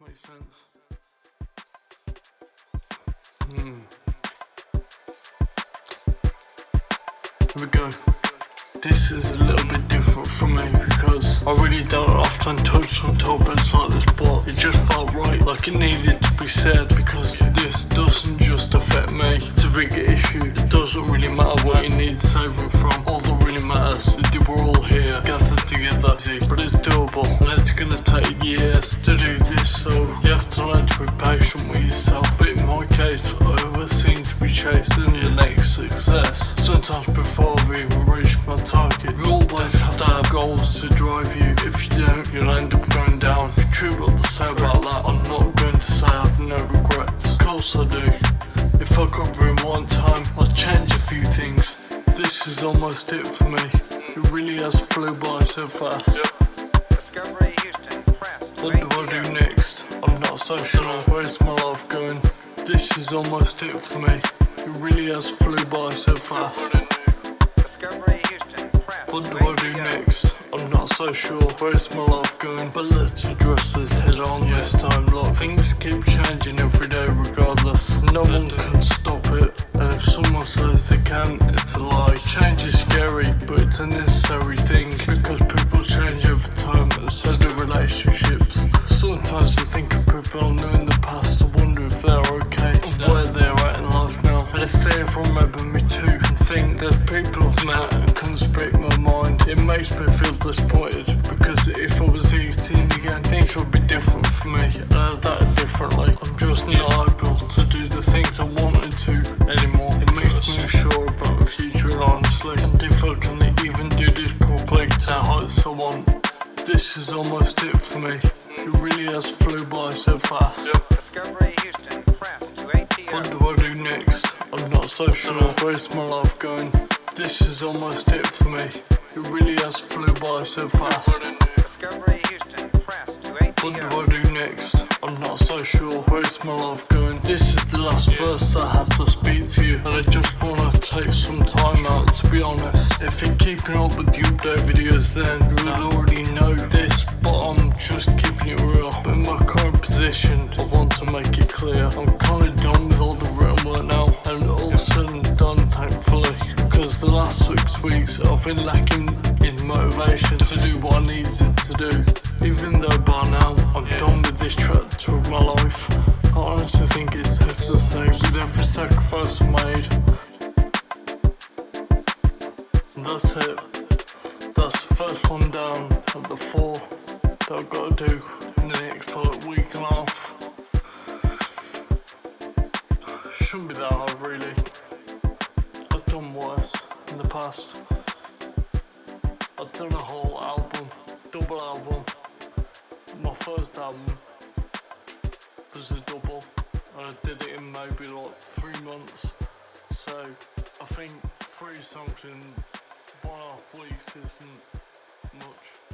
Makes sense. Here we go. This is a little bit different for me because I really don't often touch on topics like this, but it just felt right, like it needed to be said, because this doesn't just affect me, it's a bigger issue. It doesn't really matter what you need saving from, all that really matters is that we're all here, gathered together, but it's doable, and it's gonna take years to do this, so you have to learn to be patient with yourself. But in my case, I always seem to be chasing the next success, sometimes before I've even reached my target. You always have to have goals to drive you. If you don't, you'll end up going down. It's true what to say about that. I'm not going to say I have no regrets. Of course I do. If I could rewind time, I'd change a few things. This is almost it for me. It really has flew by so fast. What do I do next? I'm not so sure. Where's my life going? This is almost it for me. It really has flew by so fast. What do I do next? I'm not so sure. Where's my life going? But let's address this head on this time. Look, things keep changing every day regardless. No one can stop it, and if someone says they can, it's a lie. Change is scary, but it's a necessary thing, because people change over time, and so do relationships. Sometimes I think of people I knew in the past, I wonder if they're okay and where they're at in life now, and if they ever remember me too, and think there's people I've met and couldn't speak my mind. It makes me feel disappointed, because if I was 18 again, things would be different for me, and I'd act differently. I'm just not able to do the things I wanted to anymore. It makes me unsure about the future, honestly, and if I can even do this properly to heights I want. This is almost it for me. It really has flew by so fast. What do I do next? I'm not so sure. Where's my life going? This is almost it for me. It really has flew by so fast. What do I do next? I'm not so sure. Where's my life going? This is the last verse I have to speak to you, and I just wanna take some time out to be honest. If you're keeping up with the update videos, then you would already know this, but I'm just keeping it real. But in my current position, I want to make it clear, I'm kinda done with all the written work now, and all said and done, thankfully, because the last 6 weeks I've been lacking in motivation to do what I needed to do. Even though by now I'm done with this chapter of my life, I honestly think it's safe to say, with every sacrifice I made, that's it. That's the first one down of the 4 that I've got to do in the next week and a half. Shouldn't be that hard really. I've done worse in the past. I've done a whole album, double album. My first album was a double, and I did it in maybe 3 months. So I think 3 songs in 1.5 weeks isn't much.